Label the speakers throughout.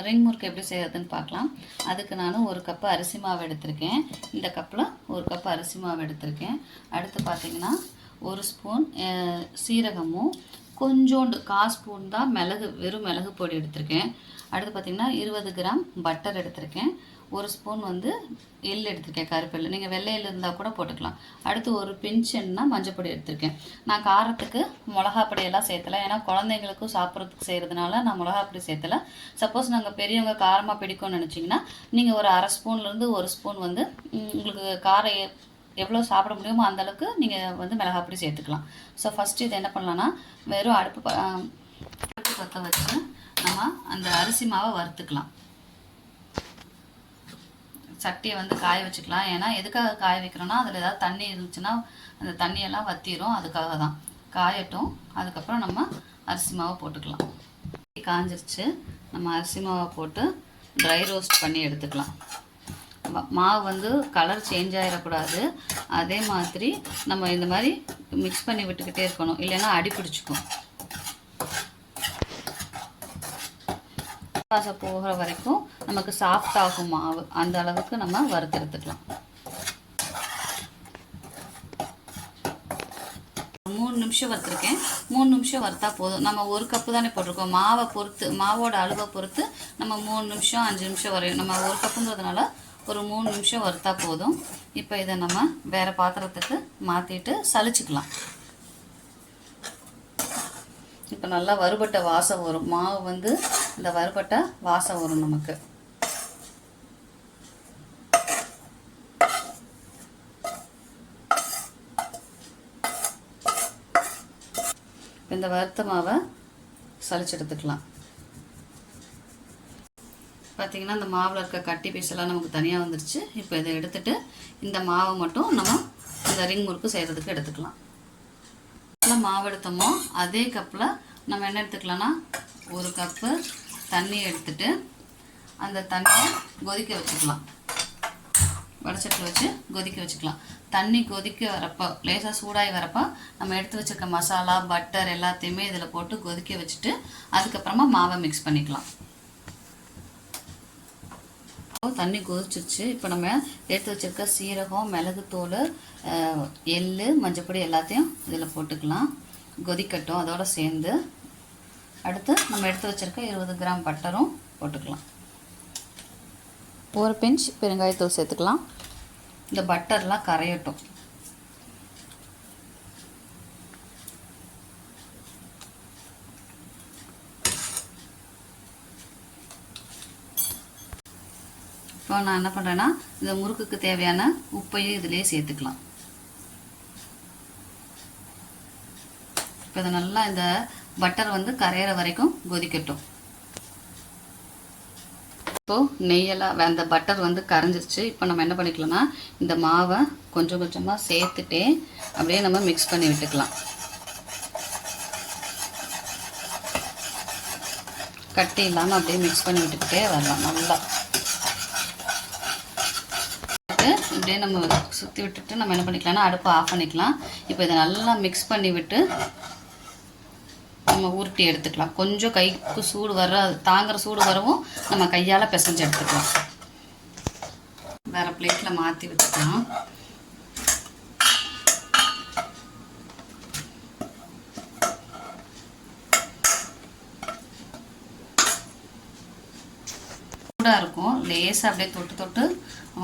Speaker 1: Ring முறுக்கு எப்படி செய்யறதுன்னு பார்க்கலாம். அதுக்கு நான் ஒரு கப்பு அரிசி மாவு எடுத்திருக்கேன். இந்த கப்பில் ஒரு கப்பு அரிசி மாவு எடுத்திருக்கேன். அடுத்து பார்த்திங்கன்னா ஒரு ஸ்பூன் சீரகமும் கொஞ்சோண்டு 1/4 ஸ்பூன் தான் மிளகு, வெறும் மிளகு பொடி எடுத்திருக்கேன். அடுத்து பார்த்திங்கன்னா 20 கிராம் பட்டர் எடுத்திருக்கேன். ஒரு ஸ்பூன் எள் எடுத்திருக்கேன், கருப்பெல். நீங்கள் வெள்ளை எள் இருந்தால் கூட போட்டுக்கலாம். அடுத்து ஒரு பிஞ்சுன்னா மஞ்சள் பொடி எடுத்திருக்கேன். நான் காரத்துக்கு மிளகா பொடியெல்லாம் சேர்த்தலை, ஏன்னா குழந்தைங்களுக்கும் சாப்பிட்றதுக்கு செய்கிறதுனால நான் மிளகா பொடி சேர்த்தலை. சப்போஸ் நாங்கள் பெரியவங்க காரமாக பிடிக்கும்னு நினச்சிங்கன்னா நீங்கள் ஒரு 1/2 ஸ்பூன்லேருந்து 1 ஸ்பூன் உங்களுக்கு காரம் எவ்வளோ சாப்பிட முடியுமோ அந்தளவுக்கு நீங்கள் மிளகா பொடி சேர்த்துக்கலாம். ஸோ ஃபஸ்ட்டு இதை என்ன பண்ணலான்னா, வெறும் அடுப்பு பற்ற வச்சு நம்ம அந்த அரிசி மாவை வறுத்துக்கலாம். சட்டியை காய வச்சுக்கலாம். ஏன்னா எதுக்காக காய வைக்கிறோன்னா, அதில் ஏதாவது தண்ணி இருந்துச்சுன்னா அந்த தண்ணியெல்லாம் வற்றிடும், அதுக்காக தான். காயட்டும். அதுக்கப்புறம் நம்ம அரிசி மாவை போட்டுக்கலாம். காஞ்சிருச்சு. நம்ம அரிசி மாவை போட்டு ட்ரை ரோஸ்ட் பண்ணி எடுத்துக்கலாம். மாவு கலர் சேஞ்ச் ஆகிடக்கூடாது. அதே மாதிரி நம்ம இந்த மாதிரி மிக்ஸ் பண்ணி விட்டுக்கிட்டே இருக்கணும், இல்லைன்னா அடி பிடிச்சிக்கும். வாசம் போகிற வரைக்கும் நமக்கு சாஃப்ட் ஆகும் மாவு. அந்த அளவுக்கு நம்ம வறுத்தெடுத்துக்கலாம். 3 நிமிஷம் வறுத்துருக்கேன். 3 நிமிஷம் வறுத்தா போதும். நம்ம ஒரு கப்பு தானே போட்டிருக்கோம். மாவோட அளவை பொறுத்து நம்ம 3 நிமிஷம் 5 நிமிஷம் வரையும். நம்ம ஒரு கப்புங்கிறதுனால ஒரு 3 நிமிஷம் வறுத்தா போதும். இப்போ இதை நம்ம வேறு பாத்திரத்துக்கு மாற்றிட்டு சலிச்சுக்கலாம். இப்போ நல்லா வறுபட்ட வாசம் வரும். மாவு இந்த வறுபட்ட வாசம் வரும் நமக்கு. இந்த வறுத்த மாவை சலிச்சு எடுத்துக்கலாம். பார்த்திங்கன்னா இந்த மாவில் இருக்க கட்டி பீஸெல்லாம் நமக்கு தனியாக வந்துருச்சு. இப்போ இதை எடுத்துகிட்டு இந்த மாவை மட்டும் நம்ம இந்த ரிங் முறுக்கு செய்கிறதுக்கு எடுத்துக்கலாம். மாவு எடுத்தோமோ அதே கப்பில் நம்ம என்ன எடுத்துக்கலாம்னா, ஒரு கப்பு தண்ணி எடுத்துட்டு அந்த தண்ணியை கொதிக்க வச்சுக்கலாம். வடச்சட்டில் வச்சு கொதிக்க வச்சுக்கலாம். தண்ணி கொதிக்க வரப்போ, லேசாக சூடாகி வரப்போ நம்ம எடுத்து வச்சுருக்க மசாலா, பட்டர் எல்லாத்தையுமே இதில் போட்டு கொதிக்க வச்சுட்டு அதுக்கப்புறமா மாவை மிக்ஸ் பண்ணிக்கலாம். தண்ணி கொதிச்சிருச்சு. இப்போ நம்ம எடுத்து வச்சுருக்க சீரகம், மிளகுத்தூள், எள், மஞ்சப்பொடி எல்லாத்தையும் இதில் போட்டுக்கலாம். கொதிக்கட்டும் அதோடு சேர்ந்து. அடுத்து நம்ம எடுத்து வச்சுருக்க 20 கிராம் பட்டரும் போட்டுக்கலாம். ஒரு பிஞ்ச் பெருங்காயத்தூள் சேர்த்துக்கலாம். இந்த பட்டர்லாம் கரையட்டும். இப்போ நான் என்ன பண்ணுறேன்னா, இந்த முறுக்குக்கு தேவையான உப்பையும் இதிலே சேர்த்துக்கலாம். இப்போ இதை நல்லா இந்த பட்டர் கரையிற வரைக்கும் கொதிக்கட்டும். இப்போது நெய்யெல்லாம் அந்த பட்டர் கரைஞ்சிருச்சு. இப்போ நம்ம என்ன பண்ணிக்கலாம்னா, இந்த மாவை கொஞ்சம் கொஞ்சமாக சேர்த்துட்டே அப்படியே நம்ம மிக்ஸ் பண்ணி விட்டுக்கலாம். கட்டி இல்லாமல் அப்படியே மிக்ஸ் பண்ணி விட்டுக்கிட்டே வரலாம். நல்லா இப்படியே நம்ம சுற்றி விட்டுட்டு நம்ம என்ன பண்ணிக்கலாம்னா, அடுப்பை ஆஃப் பண்ணிக்கலாம். இப்போ இதை நல்லா மிக்ஸ் பண்ணி விட்டு நம்ம உருட்டி எடுத்துக்கலாம். கொஞ்சம் கைக்கு சூடு தாங்குற சூடு வரவும் நம்ம கையால் பிசைஞ்சு எடுத்துக்கலாம். வேறு பிளேட்டில் மாற்றி வச்சுக்கலாம். சூடாக இருக்கும், லேசாக அப்படியே தொட்டு தொட்டு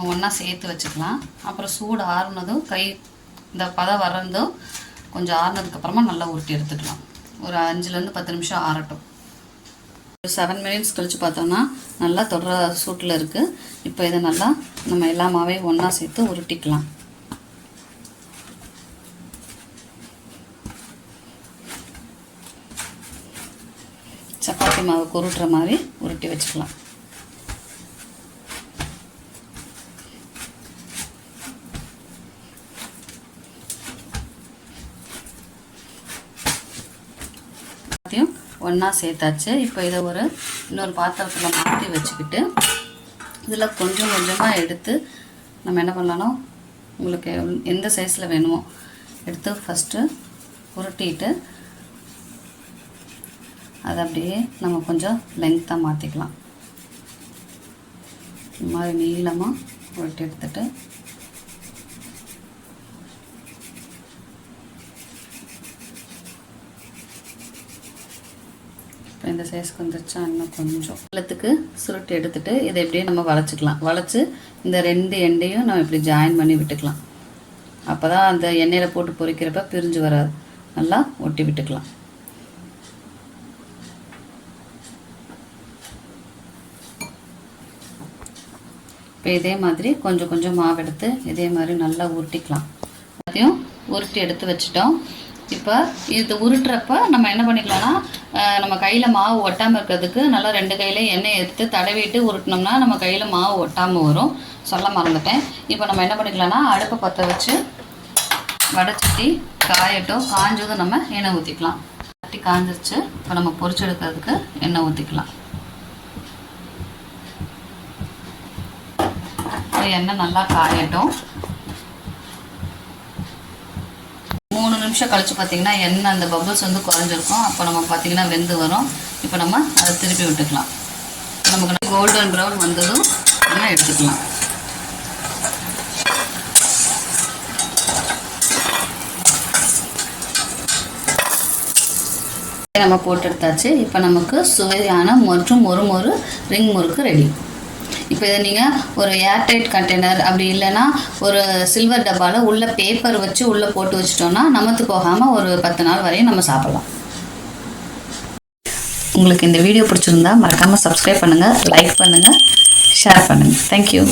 Speaker 1: ஒன்றா சேர்த்து வச்சுக்கலாம். அப்புறம் சூடு ஆறுனதும் இந்த பதம் வர்றதும் கொஞ்சம் ஆறுனதுக்கப்புறமா நல்லா உருட்டி எடுத்துக்கலாம். ஒரு 5லேருந்து 10 நிமிஷம் ஆறட்டும். ஒரு 7 மினிட்ஸ் கழித்து பார்த்தோம்னா நல்லா தொடர சூட்டில் இருக்குது. இப்போ இதை நல்லா நம்ம எல்லா மாவையும் ஒன்றா சேர்த்து உருட்டிக்கலாம். சப்பாத்தி மாவு உருட்டுற மாதிரி உருட்டி வச்சுக்கலாம். ஒன்றா சேர்த்தாச்சு. இப்போ இதை இன்னொரு பாத்திரத்தில் மாற்றி வச்சுக்கிட்டு இதில் கொஞ்சம் கொஞ்சமாக எடுத்து நம்ம என்ன பண்ணலாம்னா, உங்களுக்கு எந்த சைஸில் வேணுமோ எடுத்து ஃபஸ்ட்டு உருட்டிட்டு அதை அப்படியே நம்ம கொஞ்சம் லெங்க்த்தாக மாற்றிக்கலாம். இந்த மாதிரி நீளமாக உருட்டி எடுத்துட்டு இப்போ இந்த சைஸ்க்கு வந்துருச்சா, இன்னும் கொஞ்சம் வெள்ளத்துக்கு சுருட்டி எடுத்துட்டு இதை எப்படியே நம்ம வளைச்சிக்கலாம். வளைச்சி இந்த 2 எண்டையும் நம்ம இப்படி ஜாயின் பண்ணி விட்டுக்கலாம். அப்போ தான் அந்த எண்ணெயில் போட்டு பொரிக்கிறப்ப பிரிஞ்சு வராது. நல்லா ஒட்டி விட்டுக்கலாம். இப்போ இதே மாதிரி கொஞ்சம் கொஞ்சம் மாவு எடுத்து இதே மாதிரி நல்லா உருட்டிக்கலாம். அதையும் உருட்டி எடுத்து வச்சுட்டோம். இப்போ இது உருட்டுறப்ப நம்ம என்ன பண்ணிக்கலாம்னா, நம்ம கையில் மாவு ஒட்டாமல் இருக்கிறதுக்கு நல்லா 2 கையிலையும் எண்ணெய் எடுத்து தடவிட்டு உருட்டினோம்னா நம்ம கையில் மாவு ஒட்டாமல் வரும். சொல்ல மறந்துட்டேன். இப்போ நம்ம என்ன பண்ணிக்கலாம்னா, அடுப்பை பற்ற வச்சு வடைச்சட்டி காயட்டும். காஞ்சதும் நம்ம எண்ணெய் ஊற்றிக்கலாம். சட்டி காஞ்சிருச்சு. இப்போ நம்ம பொரிச்சு எடுக்கிறதுக்கு எண்ணெய் ஊற்றிக்கலாம். எண்ணெய் நல்லா காயட்டும். 3 நிமிஷம் கழிச்சு பார்த்தீங்கன்னா எண்ணெய் அந்த பபுள்ஸ் வந்து குறைஞ்சிருக்கும். அப்போ நம்ம பார்த்தீங்கன்னா வெந்து வரும். இப்போ நம்ம அதை திருப்பி விட்டுக்கலாம். நமக்கு கோல்டன் ப்ரௌன் வந்ததும் நம்ம எடுத்துக்கலாம். நம்ம போட்டு எடுத்தாச்சு. இப்போ நமக்கு சுவையான மற்றும் மொறு ரிங் முறுக்கு ரெடி. இப்போ இதை நீங்கள் ஒரு ஏர்டைட் கண்டெய்னர் அப்படி இல்லைன்னா ஒரு சில்வர் டப்பாவில் உள்ள பேப்பர் வச்சு உள்ளே போட்டு வச்சிட்டோம்னா நமத்து போகாமல் ஒரு 10 நாள் வரையும் நம்ம சாப்பிடலாம். உங்களுக்கு இந்த வீடியோ பிடிச்சிருந்தா மறக்காமல் சப்ஸ்கிரைப் பண்ணுங்கள், லைக் பண்ணுங்கள், ஷேர் பண்ணுங்கள். தேங்க்யூ.